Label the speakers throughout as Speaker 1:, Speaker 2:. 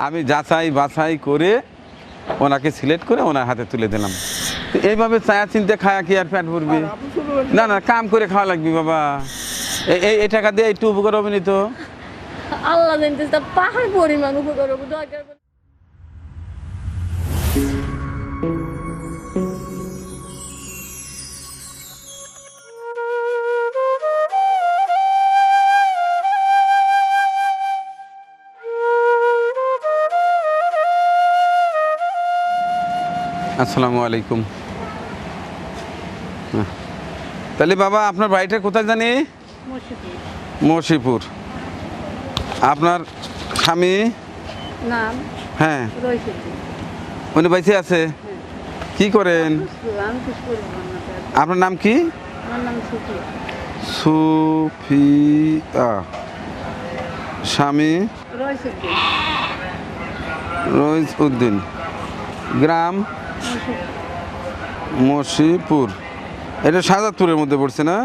Speaker 1: আমি যাচাই বাছাই করে ওনাকে সিলেক্ট করে ওনার হাতে তুলে দিলাম। তো এইভাবে চায়া চিনতে খায়া কি আর পেট ভরবি? না না, কাম করে খাওয়া লাগবে বাবা। এই টাকা দিয়ে একটু উপকার হবে নি তো?
Speaker 2: আল্লাহ জানতেছে পাহাড় পরিমাণ উপকার হবে দরকার পড়লে।
Speaker 1: আসসালামু আলাইকুম। তাহলে বাবা আপনার বাড়িটা কোথায় জানি? মসিপুর। আপনার স্বামী
Speaker 2: নাম
Speaker 1: হ্যাঁ
Speaker 2: রয়েছে।
Speaker 1: উনি বাইসে আছে? কি করেন?
Speaker 2: আমি কিছু করবো না।
Speaker 1: আপনার নাম কি?
Speaker 2: আমার নাম সুফিয়া।
Speaker 1: সুফিয়া। স্বামী
Speaker 2: রয়েছে
Speaker 1: রইজ উদ্দিন। গ্রাম মসিপুর। এটা শাহজাদপুরের মধ্যে পড়ছে না?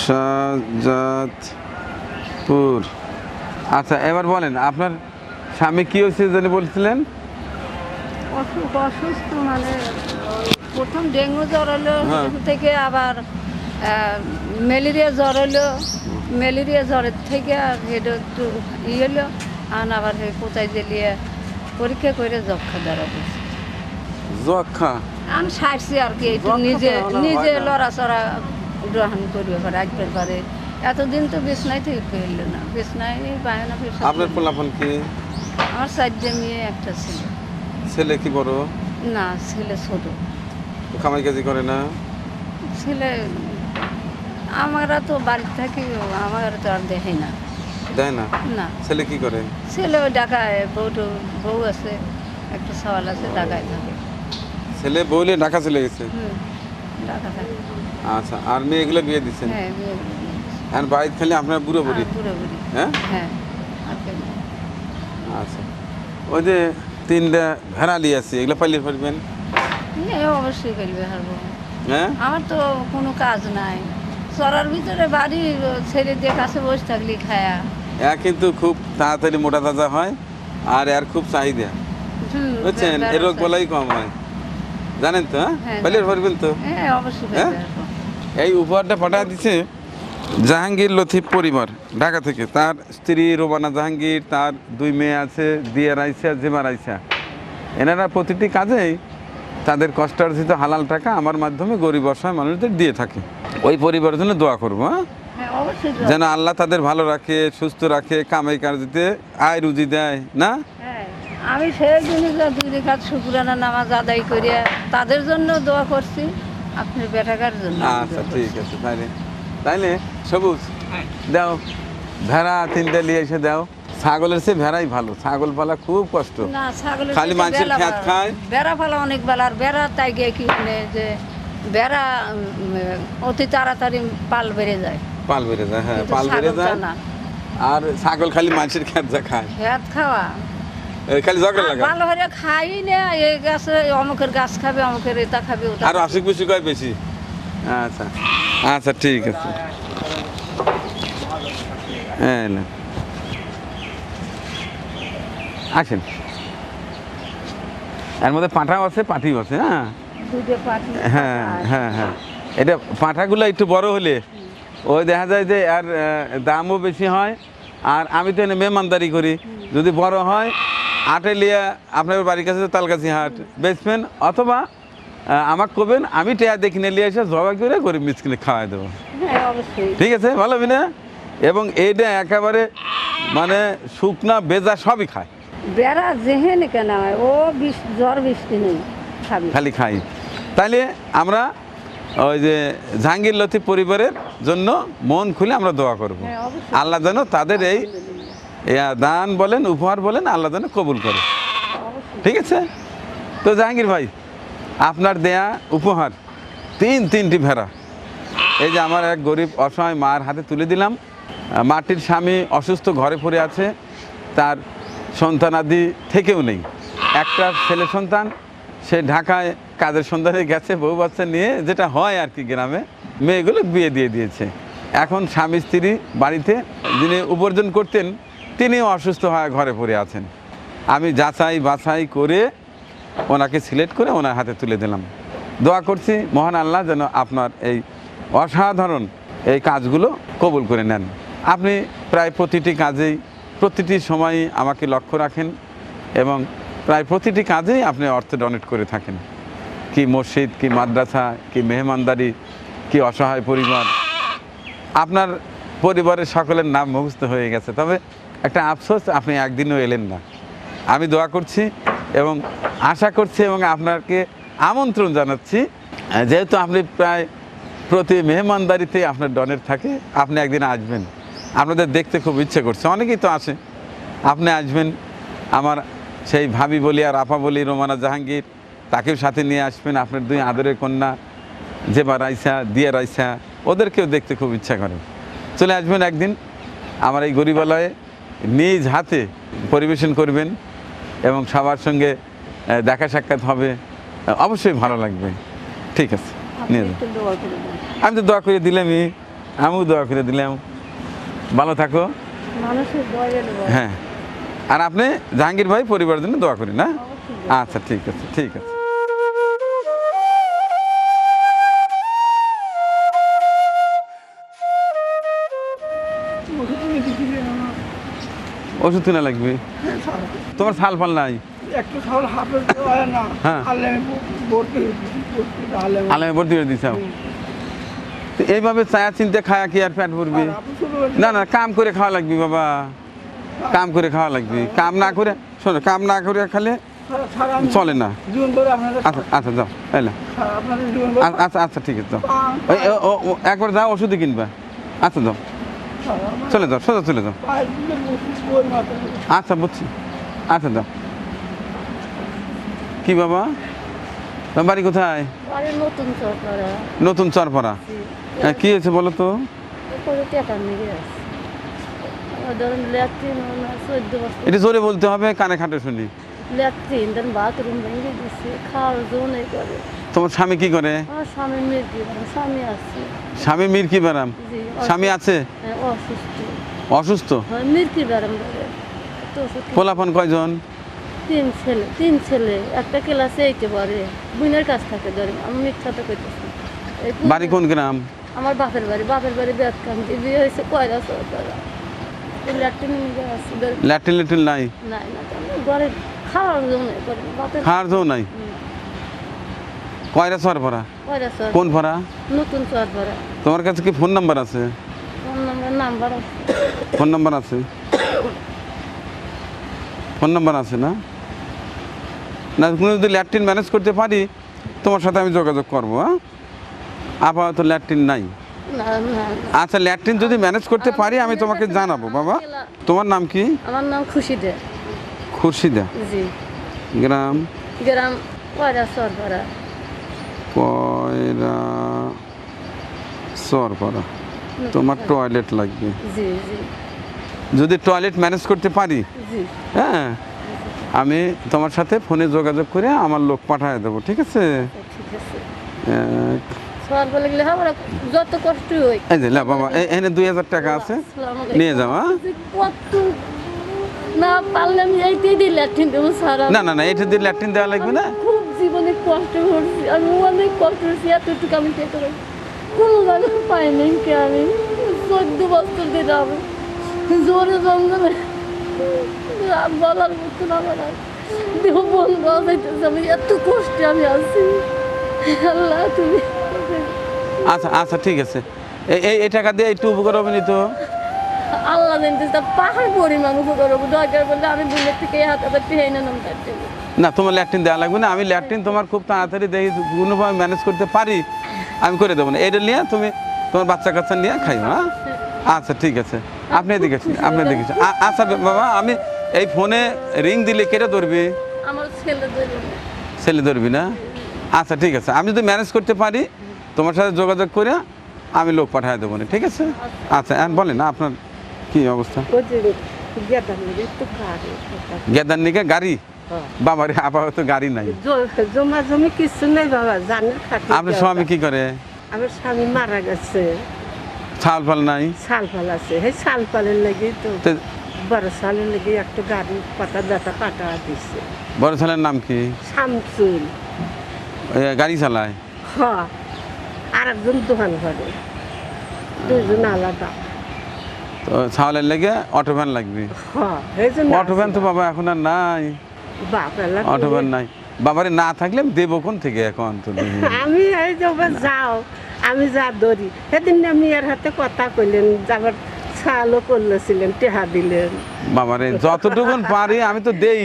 Speaker 1: শাহজাদপুর। আচ্ছা এবার বলেন আপনার স্বামী কি হয়েছে জানি বলছিলেন?
Speaker 2: অসুস্থ মানে প্রথম ডেঙ্গু জ্বর হলো,
Speaker 1: হ্যাঁ।
Speaker 2: থেকে আবার ম্যালেরিয়া জ্বর হলো, ম্যালেরিয়া জ্বরের থেকে আর এটা একটু হলো, আর আবার কোথায় জেলিয়ে পরীক্ষা করে যক্ষা ধরা পড়ছে।
Speaker 1: যক্ষা?
Speaker 2: আমি সারছি আর কি, একটু
Speaker 1: যক্ষা
Speaker 2: নিজে
Speaker 1: তো হলো
Speaker 2: নিজে
Speaker 1: হয় না।
Speaker 2: লড়াচড়া গ্রহণ করবে পারে, রাখতে পারে। এতদিন তো বিছনায় থেকে ফেললো না, বিছনায় বায়না ফের।
Speaker 1: আপনার পোলাপন কি?
Speaker 2: আমার 4টে মেয়ে, একটা ছেলে।
Speaker 1: ছেলে কি বড়?
Speaker 2: না, ছেলে ছোট।
Speaker 1: কামাই কাজি করে না?
Speaker 2: ছেলে আমরা তো বাড়িতে থাকি, আমার তো আর দেখি না।
Speaker 1: দেয় না?
Speaker 2: না,
Speaker 1: ছেলে কি করে?
Speaker 2: ছেলে ওই ঢাকায়, বউ আছে, একটা সওয়াল আছে, ঢাকায় থাকে।
Speaker 1: ছেলে বউলে ঢাকা চলে গেছে?
Speaker 2: ঢাকা থাকে।
Speaker 1: আচ্ছা, আর মেয়েগুলো বিয়ে দিচ্ছেন?
Speaker 2: হ্যাঁ, বিয়ে করে নিয়েছে।
Speaker 1: আর বাড়িতে খালি আপনার বুড়ো বুড়ি?
Speaker 2: পুরোপুরি।
Speaker 1: হ্যাঁ
Speaker 2: হ্যাঁ, আর কেউ নেই।
Speaker 1: আচ্ছা। ওই যে 3টা ভেড়া নিয়ে আসছি, এগুলো পালিয়ে ফেলবেন?
Speaker 2: অবশ্যই ফেলবে হারবো।
Speaker 1: হ্যাঁ
Speaker 2: আমার তো কোনো কাজ নাই, চড়ার ভিতরে বাড়ি ছেড়ে দিয়ে কাছে বসে থাকলি খায়া।
Speaker 1: এর কিন্তু খুব তাড়াতাড়ি মোটা তাজা হয়, আর এর খুব চাহিদা, বুঝছেন? এর রোগ বলাই কম হয়, জানেন তো?
Speaker 2: হ্যাঁ,
Speaker 1: পালিয়ে ফেলবেন তো?
Speaker 2: হ্যাঁ, অবশ্যই
Speaker 1: হ্যাঁ?
Speaker 2: ফেলবে হারবো।
Speaker 1: এই উপহারটা পাঠিয়ে দিচ্ছে জাহাঙ্গীর লতিফ পরিবার ঢাকা থেকে। তার স্ত্রী রোবানা জাহাঙ্গীর, তার 2 মেয়ে আছে, দিয়া রাইসা, জেমা রাইসা। এনারা প্রতিটি কাজেই তাদের কষ্টার্জিত হালাল টাকা আমার মাধ্যমে গরিব অসহায় মানুষদের দিয়ে থাকে। ওই পরিবারের জন্য দোয়া করবো, হ্যাঁ?
Speaker 2: হ্যাঁ, অবশ্যই দোয়া।
Speaker 1: যেন আল্লাহ তাদের ভালো রাখে, সুস্থ রাখে, কামাই কার্যতে আয় রুজি দেয়, না?
Speaker 2: হ্যাঁ, আমি সেই জন্য 2 রাকাত শুকরানা নামাজ আদায় করিয়া তাদের জন্য দোয়া করছি, আপনার বেটাকার জন্য আমি
Speaker 1: আচ্ছা
Speaker 2: দোয়া
Speaker 1: ঠিক
Speaker 2: করছি।
Speaker 1: আছে, তাইলে তাইলে সবুজ দাও, ভেড়া 3টা নিয়ে এসে দাও। ছাগলের চেয়ে ভেড়াই ভালো, ছাগল পালা খুব কষ্ট।
Speaker 2: না, ছাগলের
Speaker 1: খালি
Speaker 2: থেকে
Speaker 1: মানুষের
Speaker 2: বেলা
Speaker 1: খ্যাত
Speaker 2: ভালো।
Speaker 1: খায়।
Speaker 2: বেড়া ফেলা অনেক বেলার বেড়া, তাই গিয়ে কি মানে যে বেড়া অতি তাড়াতাড়ি পাল বেড়ে যায়,
Speaker 1: পাল বেড়ে যায়, হ্যাঁ
Speaker 2: কিন্তু
Speaker 1: পাল বেড়ে
Speaker 2: ছাগলটা
Speaker 1: যায়।
Speaker 2: না।
Speaker 1: আর ছাগল খালি মানুষের খ্যাত যা খায়,
Speaker 2: খেত খাওয়া
Speaker 1: খালি ঝগড়া লাগা।
Speaker 2: ভালো হয়ে খাই না, এই গাছে অমুকের গাছ খাবে, অমুকের এটা খাবে, ওটা
Speaker 1: আর অসুখ বিসুখ হয় বেশি। আচ্ছা আচ্ছা ঠিক আছে। হ্যাঁ না। আসেন, এর মধ্যে পাঁঠাও আছে, পাঠিও আছে। হ্যাঁ
Speaker 2: দুধে পাটি।
Speaker 1: হ্যাঁ হ্যাঁ হ্যাঁ, এটা পাঁঠাগুলো একটু বড় হলে ওই দেখা যায় যে আর দামও বেশি হয়। আর আমি তো এনে মেহমানদারি করি, যদি বড় হয় আটে লিয়া আপনার বাড়ির কাছে তালগাছি হাট বেচবেন, অথবা আমাকে কবেন, আমি টেয়া দেখে নিয়ে এসে জবাই করে গরিব মিসকিনে খাওয়াই দেবো।
Speaker 2: হ্যাঁ, অবশ্যই।
Speaker 1: ঠিক আছে, ভালো হবে না? এবং এইটা একেবারে মানে শুকনা বেজা সবই খায়,
Speaker 2: বেড়া যেহেন কেন হয়, ও জ্বর বৃষ্টি নেই, খাবি।
Speaker 1: খালি খাই। তাইলে আমরা ওই যে জাহাঙ্গীর লতিফ পরিবারের জন্য মন খুলে আমরা দোয়া করব,
Speaker 2: হ্যাঁ, অবশ্যই।
Speaker 1: আল্লাহ যেন তাদের এই দান বলেন, উপহার বলেন, আল্লাহ যেন কবুল করে।
Speaker 2: অবশ্যই।
Speaker 1: ঠিক আছে? তো জাহাঙ্গীর ভাই, আপনার দেয়া উপহার 3টি ভেড়া এই যে আমার এক গরিব অসহায় মার হাতে তুলে দিলাম। মাটির স্বামী অসুস্থ, ঘরে পড়ে আছে, তার সন্তানাদি থেকেও নেই। একটা ছেলে সন্তান, সে ঢাকায় কাজের সন্ধানে গেছে, বউ বাচ্চা নিয়ে, যেটা হয় আর কি গ্রামে, মেয়েগুলো বিয়ে দিয়ে দিয়েছে। এখন স্বামী স্ত্রী বাড়িতে, যিনি উপার্জন করতেন তিনিও অসুস্থ হয়ে ঘরে পড়ে আছেন। আমি যাচাই বাছাই করে ওনাকে সিলেক্ট করে ওনার হাতে তুলে দিলাম। দোয়া করছি মহান আল্লাহ যেন আপনার এই অসাধারণ এই কাজগুলো কবুল করে নেন। আপনি প্রায় প্রতিটি কাজেই প্রতিটি সময়ই আমাকে লক্ষ্য রাখেন এবং প্রায় প্রতিটি কাজেই আপনি অর্থ ডোনেট করে থাকেন। কি মসজিদ, কি মাদ্রাসা, কি মেহমানদারি, কি অসহায় পরিবার। আপনার পরিবারের সকলের নাম মুখস্থ হয়ে গেছে, তবে একটা আফসোস আপনি একদিনও এলেন না। আমি দোয়া করছি এবং আশা করছি এবং আপনাকে আমন্ত্রণ জানাচ্ছি, যেহেতু আপনি প্রায় প্রতি মেহমানদারিতে আপনার ডনের থাকে, আপনি একদিন আসবেন। আপনাদের দেখতে খুব ইচ্ছে করছে, অনেকেই তো আসে। আপনি আসবেন, আমার সেই ভাবি বলি আর আপা বলি রোমানা জাহাঙ্গীর, তাকেও সাথে নিয়ে আসবেন। আপনার দুই আদরের কন্যা জেবা রাইসা, দিয়া রাইসা, ওদেরকেও দেখতে খুব ইচ্ছা করে। চলে আসবেন একদিন আমার এই গরিবালয়ে, নিজ হাতে পরিবেশন করবেন এবং সবার সঙ্গে দেখা সাক্ষাৎ হবে, অবশ্যই ভালো লাগবে। ঠিক আছে, নিয়ে যান।
Speaker 2: একটু দোয়া করে দেন।
Speaker 1: আমি তো দোয়া করে দিলামই, আমিও দোয়া করে দিলাম। ভালো থাকো।
Speaker 2: মানুষের দোয়া এলো বাবা।
Speaker 1: হ্যাঁ, আর আপনি জাহাঙ্গীর ভাই পরিবারের জন্য দোয়া করি না?
Speaker 2: অবশ্যই দোয়া
Speaker 1: আচ্ছা, ঠিক আছে, ঠিক আছে। ওষুধ কিনা লাগবে? তোমার ছাল ফাল নাই?
Speaker 3: একটু সকাল হাফেজ হয় না।
Speaker 1: হ্যাঁ।
Speaker 3: আলেমে ভর্তি আলেমে
Speaker 1: আলামে ভর্তি করে দিছাও। তো এইভাবে চায়া চিনতে খায়া কি আর পেট ভরবি?
Speaker 3: আপনি শুরু করেন।
Speaker 1: না না, কাম করে খাওয়া লাগবে বাবা, কাম করে খাওয়া লাগবে। কাম না করে, শোনো, কাম না করে খালে
Speaker 3: সারা আমি
Speaker 1: চলে না।
Speaker 3: জীবন করে আপনাদের
Speaker 1: আচ্ছা আচ্ছা, যাও এলে।
Speaker 3: আপনাদের জীবন করে
Speaker 1: আচ্ছা আচ্ছা, ঠিক আছে, যাও। একবার যাও, ওষুধই কিনবা। আচ্ছা, যাও, চলে যাও, সোজা চলে যাও।
Speaker 3: পায়ের দিকে বসে ওই মাথায়
Speaker 1: আচ্ছা, বুঝছি। আচ্ছা, যাও। কি বাবা, তোমার বাড়ি কোথায়?
Speaker 2: আরে নতুন সরকার
Speaker 1: নতুন চরপাড়া। কি হয়েছে বলো তো?
Speaker 2: করে টাকা নিয়ে আসে। আমার ধরেন ল্যাট্রিন 14 বছর
Speaker 1: এটা জোরে বলতে হবে, কানে খাটে শুনি।
Speaker 2: ল্যাট্রিন দেন বাথরুম ভেঙে দিচ্ছে, খাওয়ার জন্য করে।
Speaker 1: তোমার স্বামী কি করে?
Speaker 2: আমার স্বামী মেয়েকে স্বামী আছে।
Speaker 1: স্বামী মির্কি ব্যারাম?
Speaker 2: জি,
Speaker 1: স্বামী আছে?
Speaker 2: হ্যাঁ, অসুস্থ।
Speaker 1: অসুস্থ?
Speaker 2: হয় মির্কি ব্যারাম ধরে তো ওষুধ
Speaker 1: পোলাপান কয়জন?
Speaker 2: তিন ছেলে, একটা ক্লাসে এইতে পারে, বোনের কাছ থাকে ধরে। আমি মিথ্যাটা করতেছি।
Speaker 1: বাড়ি কোন গ্রাম?
Speaker 2: আমার বাপের বাড়ি বেদ কান্দি, বিয়ে হয়েছে কয়লা সরকার। ল্যাট্রিন নিয়ে আছে ধরে।
Speaker 1: ল্যাট্রিন ল্যাট্রিন নাই?
Speaker 2: নাই না, ঘরে খাওয়ার জন্য করে বাপের
Speaker 1: খাওয়ার জন্য নাই? কয়রা চরপাড়া?
Speaker 2: কয়লা সর
Speaker 1: কোন পাড়া?
Speaker 2: নতুন চর ভরা।
Speaker 1: তোমার কাছে কি ফোন নাম্বার আছে?
Speaker 2: ফোন নাম্বার আছে।
Speaker 1: ফোন নাম্বার আছে? ফোন নাম্বার আছে না? না, কোনো যদি ল্যাট্রিন ম্যানেজ করতে পারি তোমার সাথে আমি যোগাযোগ করবো। হ্যাঁ, আপাতত ল্যাট্রিন নাই।
Speaker 2: না না,
Speaker 1: আচ্ছা, ল্যাট্রিন যদি ম্যানেজ করতে পারি আমি তোমাকে জানাবো বাবা। তোমার নাম কি?
Speaker 2: আমার নাম খুশি দে।
Speaker 1: খুরশিদা।
Speaker 2: জি,
Speaker 1: গ্রাম?
Speaker 2: গ্রাম কয়লা সর ভরা।
Speaker 1: কয়রা চরপাড়া। তোমার টয়লেট লাগবে।
Speaker 2: জি জি
Speaker 1: যদি টয়লেট ম্যানেজ করতে পারি,
Speaker 2: জি,
Speaker 1: হ্যাঁ, আমি তোমার সাথে ফোনে যোগাযোগ করে আমার লোক পাঠিয়ে দেবো, ঠিক আছে?
Speaker 2: ঠিক আছে।
Speaker 1: এক,
Speaker 2: সর বলে গেলে আমার যত কষ্ট হয়।
Speaker 1: এই যে লা বাবা, এখানে 2000 টাকা আছে, নিয়ে যাও। হ্যাঁ,
Speaker 2: কত না পারলে আমি এইটাই দিয়ে ল্যাট্রিন দেবো সারা।
Speaker 1: না না না, এটা দিয়ে ল্যাট্রিন দেওয়া লাগবে না।
Speaker 2: খুব জীবনে কষ্ট করছি আমি, অনেক কষ্ট করছি, এতটুকু আমি পেতে পারি কোনো জায়গা পাইনি। কি আমি 14 বছর ধরে আমি জোরে জঙ্গলে বলার মতন আমার আর দেহ বন্ধ যাইতেছে। আমি এত কষ্টে আমি আছি। আল্লাহ তুমি
Speaker 1: আচ্ছা আচ্ছা, ঠিক আছে। এই টাকা দিয়ে একটু উপকার হবে নি তো?
Speaker 2: আল্লাহ জানতেছে পাহাড় পরিমাণ উপকার হবো। দরকার বললে আমি বুলেট থেকে হাত হাতে পেয়ে না নাম কাটতে।
Speaker 1: না, তোমার ল্যাট্রিন দেওয়া লাগবে না। আমি ল্যাট্রিন তোমার খুব তাড়াতাড়ি দেখি কোনোভাবে ম্যানেজ করতে পারি, আমি করে দেবো না। এটা নিয়ে তুমি তোমার বাচ্চা কাচ্চা নিয়ে খাইও। হ্যাঁ, আচ্ছা, ঠিক আছে। আপনি এদিকে আসুন, আপনি এদিকে আসুন। আচ্ছা বাবা, আমি এই ফোনে রিং দিলে কেটে ধরবি?
Speaker 2: আমার ছেলে ধরে
Speaker 1: ছেলে ধরবি না? আচ্ছা, ঠিক আছে। আমি যদি ম্যানেজ করতে পারি তোমার সাথে যোগাযোগ করে আমি লোক পাঠিয়ে দেবো না, ঠিক আছে? আচ্ছা, এখন বলেন না আপনার কি অবস্থা? গেদার নিকে গাড়ি? বাবার আপাতত গাড়ি নাই।
Speaker 4: জমা জমি কিছু নেই বাবা, জানের খাটি।
Speaker 1: আপনার স্বামী কি করে?
Speaker 4: আমার স্বামী মারা গেছে।
Speaker 1: ছাল ফাল নাই?
Speaker 4: শাল ফাল আছে, সেই শাল ফালের লাগি তো
Speaker 1: তো
Speaker 4: বড় সালের লেগে একটা গাড়ি পাতা দাতা কাটা দিছে।
Speaker 1: বড় ছেলের নাম কি?
Speaker 4: শামসুল।
Speaker 1: গাড়ি চালায়?
Speaker 4: হ, আর একজন দোকান করে, দুজন আলাদা।
Speaker 1: তো ছাওয়ালের লেগে অটো ভ্যান লাগবে।
Speaker 4: হ, এই জন্য
Speaker 1: অটো ভ্যান তো বাবা এখন আর নাই,
Speaker 4: বাপ এলা
Speaker 1: অটো ভ্যান নাই। বাবারে না থাকলে আমি দেবো কোন থেকে এখন তো দেখি।
Speaker 4: আমি এই যে যাও, আমি যা ধরি সেদিন আমি এর হাতে কথা কইলেন, আবার ছালও করলেছিলেন, টেহা দিলেন।
Speaker 1: বাবারে যতটুকুন পারি আমি তো দেই,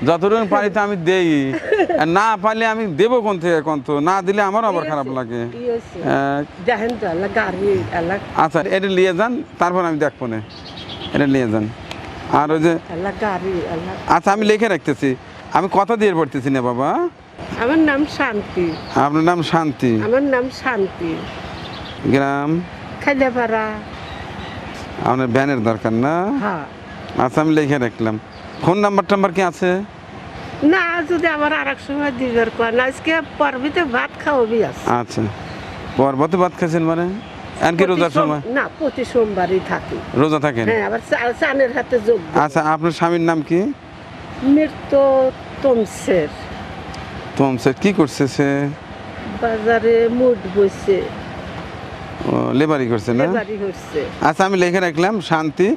Speaker 1: যতটুকুন পারি তো আমি দেই, আর না পারলে আমি দেবো কোন থেকে এখন, তো না দিলে আমারও আবার খারাপ লাগে।
Speaker 4: দেখেন তো এলা গাড়ি এলা,
Speaker 1: আচ্ছা এটা নিয়ে যান, তারপর আমি দেখবো না, এটা নিয়ে যান। আর ওই যে
Speaker 4: এলা গাড়ি এলা।
Speaker 1: আচ্ছা আমি লিখে রাখতেছি, আমি কথা দিয়ে পড়তেছি না বাবা।
Speaker 4: আমার নাম শান্তি।
Speaker 1: আপনার নাম শান্তি?
Speaker 4: আমার নাম শান্তি।
Speaker 1: গ্রাম?
Speaker 4: খাইলাপাড়া।
Speaker 1: আপনার ভ্যানের দরকার না?
Speaker 4: হ্যাঁ।
Speaker 1: আচ্ছা আমি লিখে রাখলাম। ফোন নাম্বার টাম্বার কি আছে?
Speaker 4: না, যদি আবার আর এক সময় দিবের কোন, আজকে পর্বিতে ভাত খাওয়াবি আছে।
Speaker 1: আচ্ছা, পর্বতে ভাত খাচ্ছেন মানে এমনকি রোজার সময়?
Speaker 4: না, প্রতি সোমবারই থাকি।
Speaker 1: রোজা থাকেন?
Speaker 4: হ্যাঁ, আবার চানের হাতে যোগ দিই।
Speaker 1: আচ্ছা আপনার স্বামীর নাম কি?
Speaker 4: মৃত্যু তমসের।
Speaker 1: তমসের কি করছে সে?
Speaker 4: বাজারে মুড বইছে,
Speaker 1: লেবারি করছে না?
Speaker 4: লেবারি হচ্ছে।
Speaker 1: আচ্ছা আমি লিখে রাখলাম, শান্তি,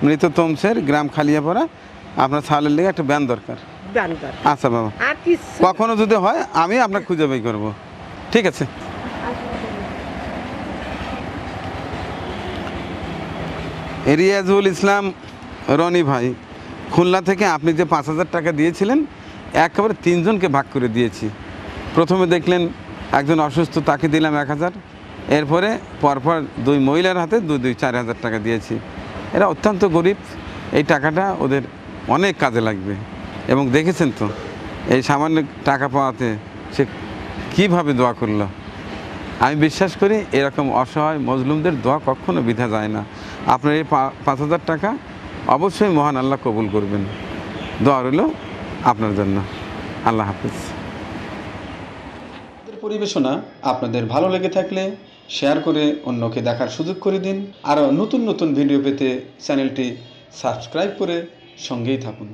Speaker 1: মৃত তমসের, গ্রাম খালিয়াপাড়া, আপনার ছালের লেগে একটা ব্যান দরকার।
Speaker 4: বান্দর।
Speaker 1: আচ্ছা বাবা,
Speaker 4: আর কিছু
Speaker 1: কখনো যদি হয় আমি আপনাকে খুঁজে বের করবো, ঠিক আছে? রিয়াজুল ইসলাম রনি ভাই, খুলনা থেকে আপনি যে 5,000 টাকা দিয়েছিলেন একেবারে 3 জনকে ভাগ করে দিয়েছি। প্রথমে দেখলেন একজন অসুস্থ, তাকে দিলাম 1,000, এরপরে পরপর 2 মহিলার হাতে 4,000 টাকা দিয়েছি। এরা অত্যন্ত গরিব, এই টাকাটা ওদের অনেক কাজে লাগবে। এবং দেখেছেন তো এই সামান্য টাকা পাওয়াতে সে কীভাবে দোয়া করলো। আমি বিশ্বাস করি এরকম অসহায় মজলুমদের দোয়া কখনো বৃথা যায় না। আপনার এই 5,000 টাকা অবশ্যই মহান আল্লাহ কবুল করবেন। দোয়া রইল আপনার জন্য। আল্লাহ হাফিজ।
Speaker 5: পরিবেশনা আপনাদের ভালো লেগে থাকলে শেয়ার করে অন্যকে দেখার সুযোগ করে দিন। আরও নতুন নতুন ভিডিও পেতে চ্যানেলটি সাবস্ক্রাইব করে সঙ্গেই থাকুন।